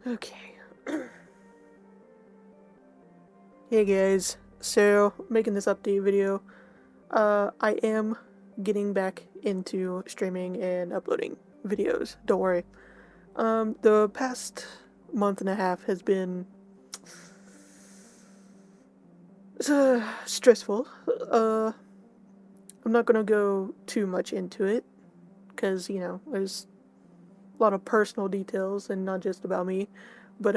Okay. Hey guys, so making this update video. I am getting back into streaming and uploading videos. Don't worry. The past month and a half has been stressful. I'm not gonna go too much into it because there's a lot of personal details and not just about me. But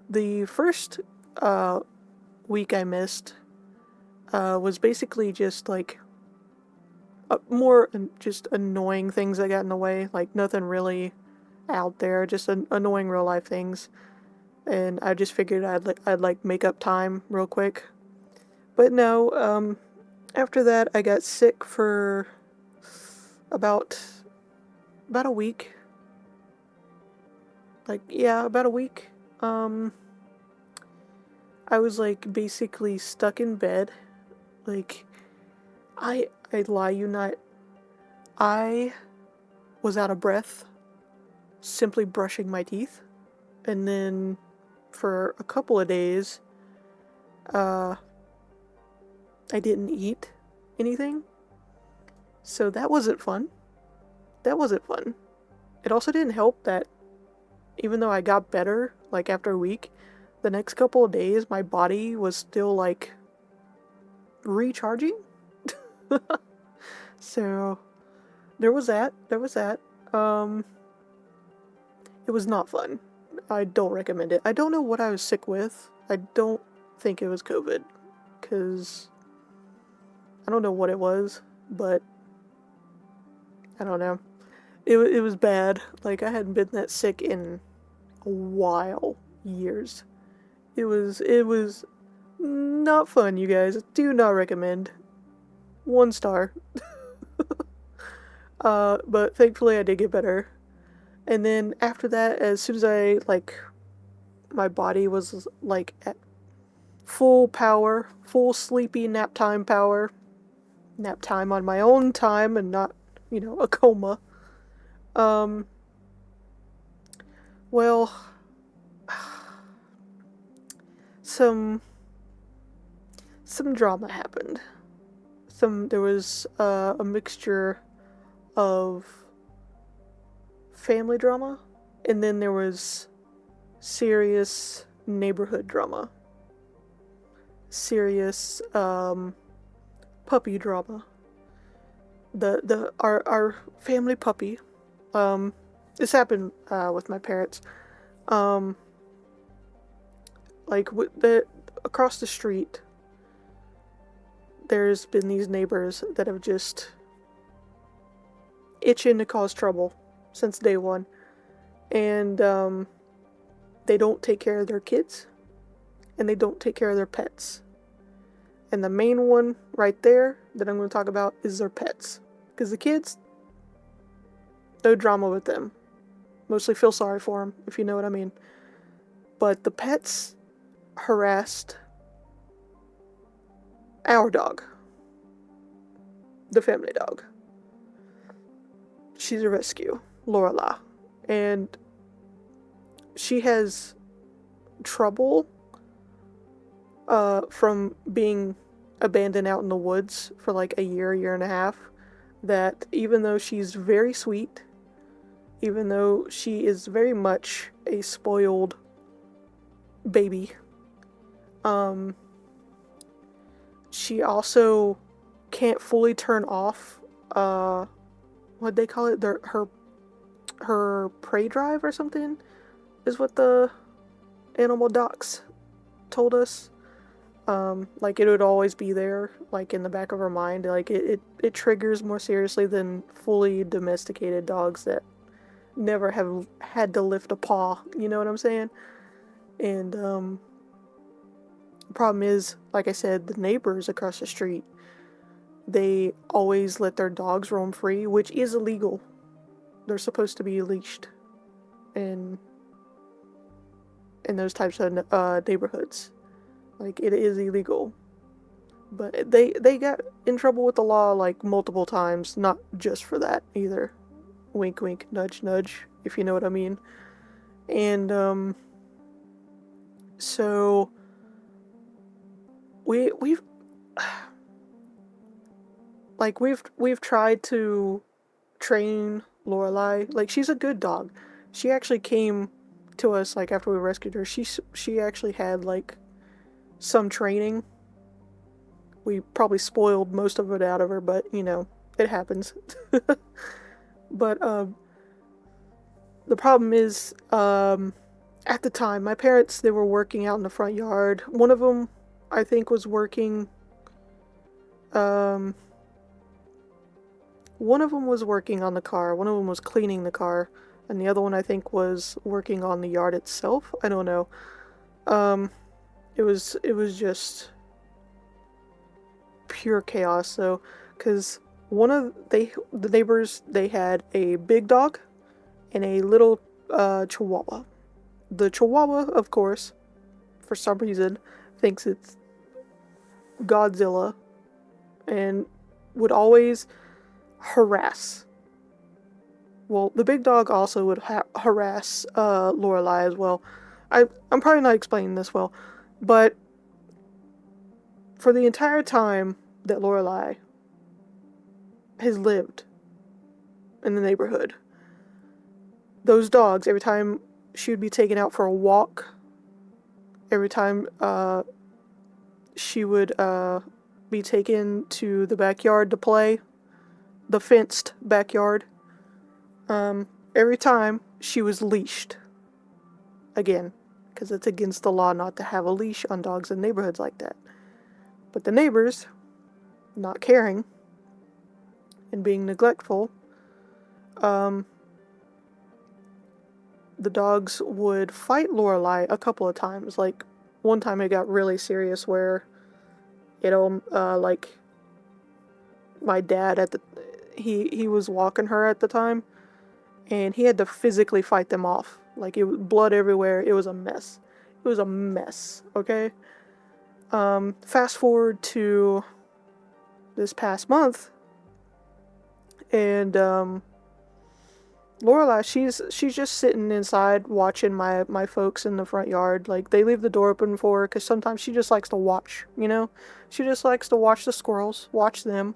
the first week I missed was basically just like more just annoying things that got in the way. Like nothing really out there, just annoying real life things. And I just figured I'd make up time real quick. But no, after that I got sick for about a week. Like yeah, about a week. I was like basically stuck in bed. Like I lie you not. I was out of breath simply brushing my teeth. And then for a couple of days, I didn't eat anything. So that wasn't fun. That wasn't fun. It also didn't help that even though I got better, like after a week, the next couple of days my body was still like recharging. So there was that. It was not fun. I don't recommend it. I don't know what I was sick with. I don't think it was COVID, because I don't know what it was, but I don't know. It was bad. Like, I hadn't been that sick in a while. Years. It was not fun, you guys. Do not recommend. 1 star. But thankfully I did get better. And then after that, as soon as my body was like at full power, full sleepy nap time power, nap time on my own time and not, a coma. Well, some drama happened. There was a mixture of family drama, and then there was serious neighborhood drama. Serious puppy drama. Our family puppy. This happened with my parents. Across the street, there's been these neighbors that have just itching to cause trouble since day one, and they don't take care of their kids, and they don't take care of their pets. And the main one right there that I'm going to talk about is their pets, because the kids, no drama with them. Mostly feel sorry for them, if you know what I mean. But the pets harassed our dog, the family dog. She's a rescue, Lorela, and she has trouble from being abandoned out in the woods for like a year and a half, that even though she's very sweet, even though she is very much a spoiled baby, she also can't fully turn off what'd they call it? Her prey drive or something is what the animal docs told us. Like it would always be there, like in the back of her mind. Like it triggers more seriously than fully domesticated dogs that never have had to lift a paw. You know what I'm saying? And the problem is, like I said, the neighbors across the street, they always let their dogs roam free, which is illegal. They're supposed to be leashed in those types of neighborhoods. Like, it is illegal. But they got in trouble with the law like multiple times, not just for that either. Wink wink, nudge nudge, if you know what I mean. And so we've like we've tried to train Lorelai. Like, she's a good dog. She actually came to us like after we rescued her. She actually had like some training. We probably spoiled most of it out of her, but you know, it happens. But the problem is, at the time, my parents, they were working out in the front yard. One of them, I think, was working. Um, One of them was working on the car. One of them was cleaning the car, and the other one, I think, was working on the yard itself. I don't know. Um, it was just pure chaos. So, because the neighbors, they had a big dog and a little chihuahua. The chihuahua, of course, for some reason, thinks it's Godzilla and would always harass. Well, the big dog also would harass Lorelai as well. I'm probably not explaining this well, but for the entire time that Lorelai has lived in the neighborhood, those dogs, every time she would be taken out for a walk, every time she would be taken to the backyard to play, the fenced backyard, every time she was leashed. Again, because it's against the law not to have a leash on dogs in neighborhoods like that. But the neighbors, not caring and being neglectful, the dogs would fight Lorelai a couple of times. Like, one time it got really serious where, like, my dad he was walking her at the time, and he had to physically fight them off. Like, it was blood everywhere. It was a mess. It was a mess, okay? Fast forward to this past month, and Lorelai, she's just sitting inside watching my folks in the front yard. Like, they leave the door open for her because sometimes she just likes to watch, you know? She just likes to watch the squirrels, watch them.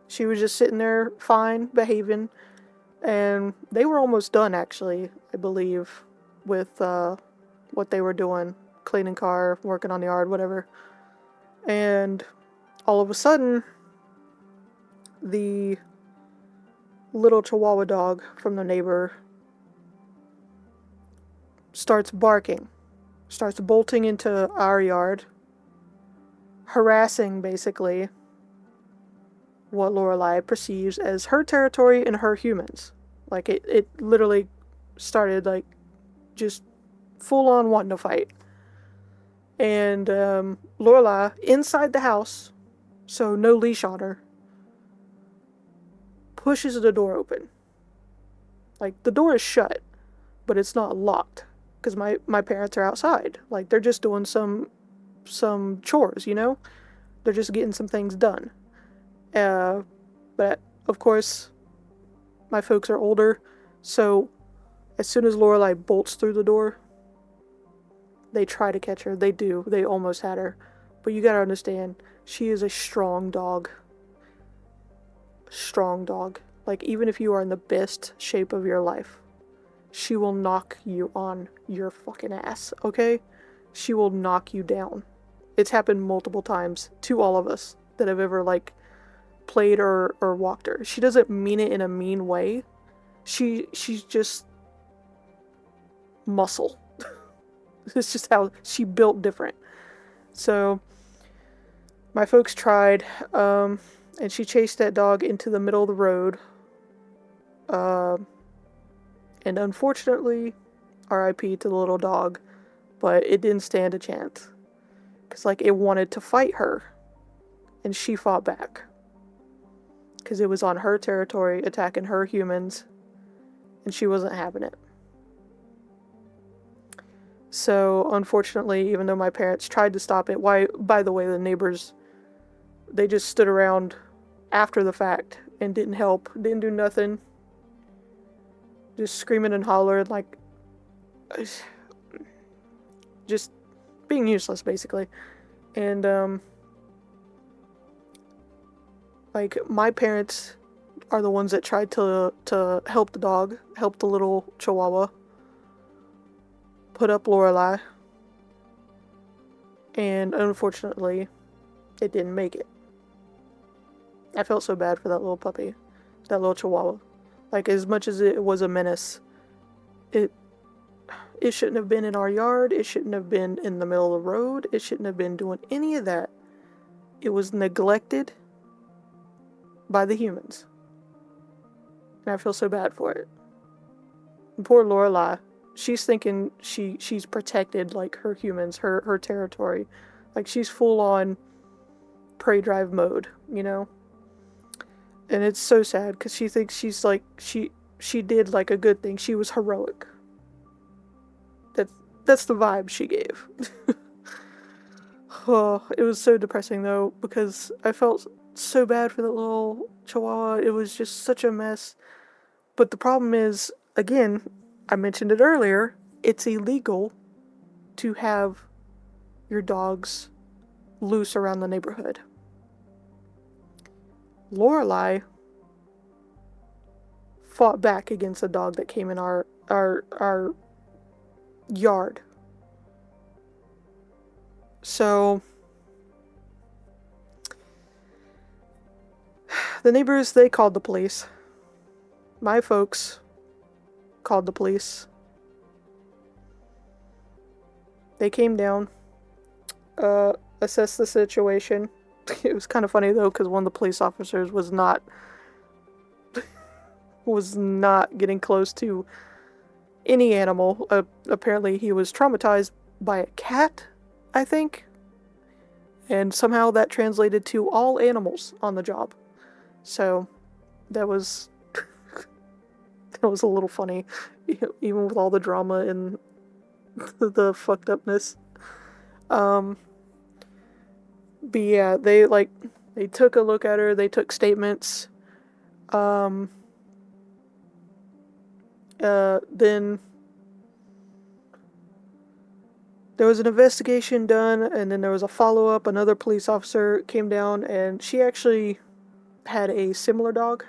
She was just sitting there fine, behaving, and they were almost done, actually, I believe, with what they were doing, cleaning car, working on the yard, whatever. And all of a sudden, the little chihuahua dog from the neighbor starts barking, starts bolting into our yard, harassing, basically, what Lorelai perceives as her territory and her humans. Like, it literally started, like, just full-on wanting to fight. And Lorelai, inside the house, so no leash on her, pushes the door open. Like, the door is shut, but it's not locked, because my parents are outside. Like, they're just doing some chores, you know? They're just getting some things done. But, of course, my folks are older, so as soon as Lorelai bolts through the door, they try to catch her. They do. They almost had her. But you gotta understand, she is a strong dog. Strong dog. Like, even if you are in the best shape of your life, she will knock you on your fucking ass, okay? She will knock you down. It's happened multiple times to all of us that have ever, like, played or walked her. She doesn't mean it in a mean way. She's just muscle. It's just how she built different. So my folks tried, and she chased that dog into the middle of the road. And unfortunately, RIP to the little dog, but it didn't stand a chance. Because, like, it wanted to fight her, and she fought back. Because it was on her territory, attacking her humans, and she wasn't having it. So, unfortunately, even though my parents tried to stop it, by the way, the neighbors, they just stood around after the fact and didn't help, didn't do nothing. just screaming and hollering, like, just being useless, basically. And, like, my parents are the ones that tried to help the dog, help the little chihuahua, put up Lorelai, and unfortunately, it didn't make it. I felt so bad for that little puppy, that little chihuahua. Like, as much as it was a menace, it shouldn't have been in our yard, it shouldn't have been in the middle of the road, it shouldn't have been doing any of that. It was neglected by the humans. And I feel so bad for it. And poor Lorelai, she's thinking she's protected, like, her humans, her territory. Like, she's full on prey drive mode, you know? And it's so sad because she thinks she's like, she did like a good thing. She was heroic. That's the vibe she gave. Oh, it was so depressing though, because I felt so bad for that little chihuahua. It was just such a mess. But the problem is, again, I mentioned it earlier, it's illegal to have your dogs loose around the neighborhood. Lorelai fought back against a dog that came in our yard. So the neighbors, they called the police. My folks called the police. They came down, assessed the situation. It was kind of funny though, because one of the police officers was not getting close to any animal. Apparently he was traumatized by a cat, I think, and somehow that translated to all animals on the job. So that was that was a little funny, even with all the drama and the fucked upness. But yeah, they took a look at her, they took statements. Then there was an investigation done, and then there was a follow-up. Another police officer came down, and she actually had a similar dog.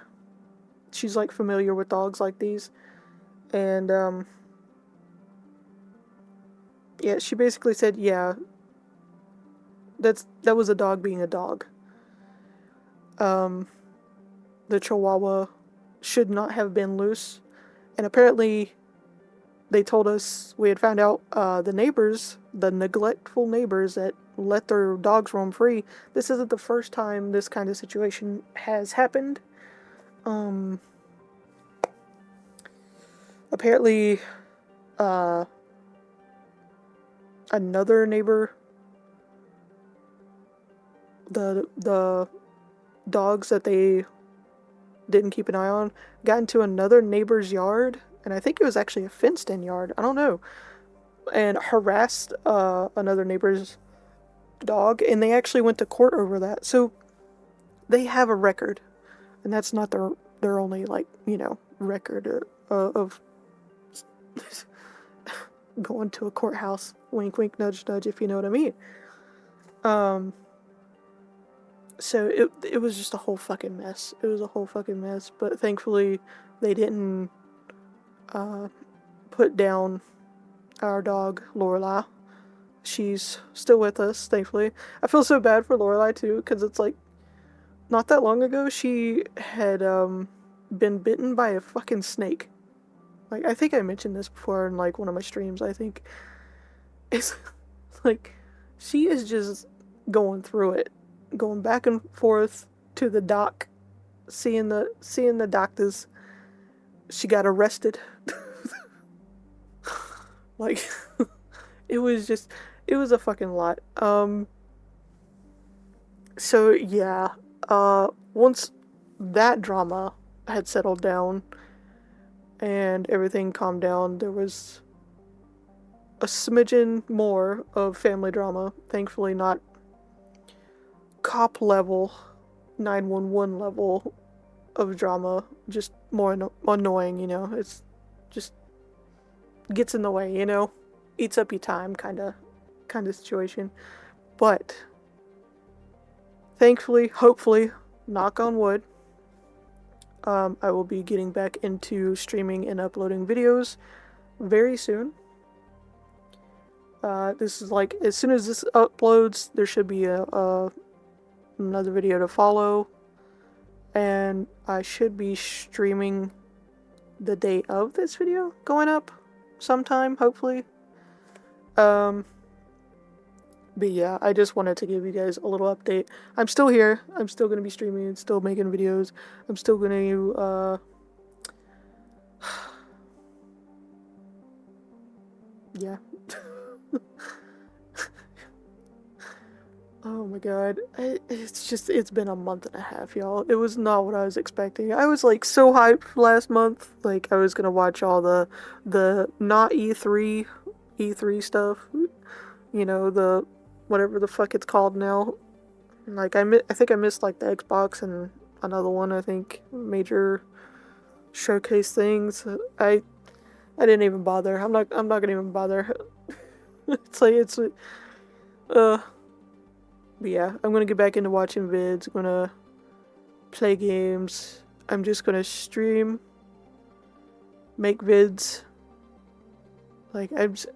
She's like familiar with dogs like these. And yeah, she basically said, yeah, that was a dog being a dog. The Chihuahua should not have been loose. And apparently they told us, we had found out, the neighbors, the neglectful neighbors that let their dogs roam free, this isn't the first time this kind of situation has happened. Apparently, another neighbor, the dogs that they didn't keep an eye on, got into another neighbor's yard, and I think it was actually a fenced-in yard, I don't know, and harassed another neighbor's dog, and they actually went to court over that. So they have a record, and that's not their only, like, you know, record of going to a courthouse. Wink, wink, nudge, nudge, if you know what I mean. So it was just a whole fucking mess. It was a whole fucking mess, but thankfully they didn't put down our dog, Lorelai. She's still with us, thankfully. I feel so bad for Lorelai too, because it's like, not that long ago, she had been bitten by a fucking snake. Like, I think I mentioned this before in, like, one of my streams, I think. It's, like, she is just going through it. Going back and forth to the doc, seeing the doctors. She got arrested. Like, it was a fucking lot. So yeah, once that drama had settled down and everything calmed down, there was a smidgen more of family drama. Thankfully not cop level, 911 level of drama, just more annoying, you know. It's just gets in the way, you know? Eats up your time, kind of situation. But thankfully, hopefully, knock on wood, I will be getting back into streaming and uploading videos very soon. This is like, as soon as this uploads, there should be another video to follow. And I should be streaming the day of this video going up sometime, hopefully. But yeah, I just wanted to give you guys a little update. I'm still here. I'm still going to be streaming, still making videos. I'm still going to, yeah. Oh my god. It's been a month and a half, y'all. It was not what I was expecting. I was like so hyped last month. Like I was going to watch all the not E3 stuff. You know, the whatever the fuck it's called now. Like I think I missed like the Xbox and another one, I think, major showcase things. I didn't even bother. I'm not gonna even bother. It's like but yeah, I'm gonna get back into watching vids. I'm gonna play games. I'm just gonna stream, make vids. Like I just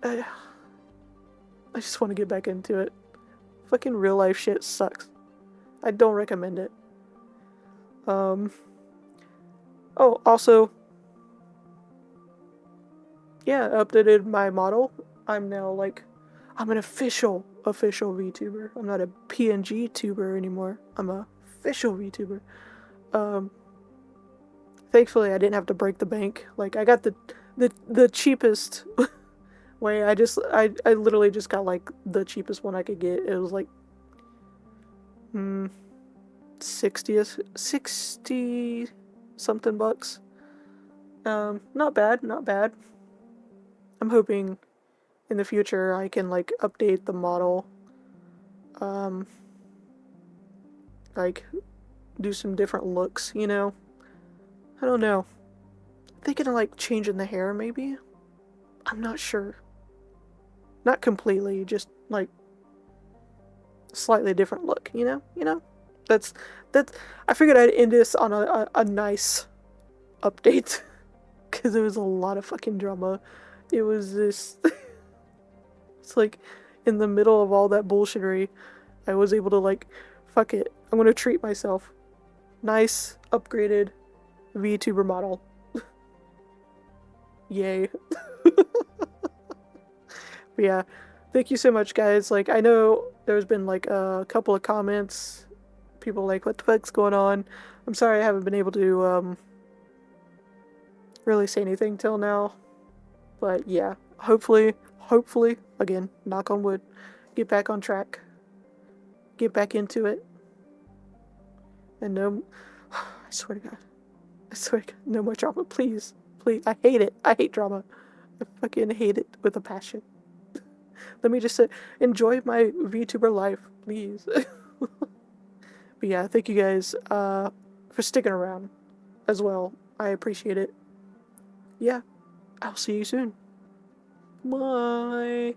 want to get back into it. Fucking real life shit sucks. I don't recommend it. Oh, also, yeah, I updated my model. I'm now like, I'm an official VTuber. I'm not a PNG tuber anymore. I'm a official VTuber. Thankfully I didn't have to break the bank. Like I got the cheapest way. I literally just got like the cheapest one I could get. It was like 60 something bucks. Not bad. I'm hoping in the future I can like update the model, like do some different looks, you know? I don't know. Thinking of like changing the hair maybe? I'm not sure. Not completely, just like slightly different look, you know? That's I figured I'd end this on a nice update because there was a lot of fucking drama. It was this it's like in the middle of all that bullshittery, I was able to like, fuck it, I'm gonna treat myself. Nice upgraded VTuber model. Yay. But yeah, thank you so much, guys. Like, I know there's been like a couple of comments, people like, what the fuck's going on? I'm sorry I haven't been able to really say anything till now. But yeah, hopefully, again, knock on wood, get back on track, get back into it. And no, I swear to God, no more drama, please. I hate it. I hate drama. I fucking hate it with a passion. Let me just enjoy my VTuber life, please. But yeah, thank you guys for sticking around as well. I appreciate it. Yeah, I'll see you soon. Bye.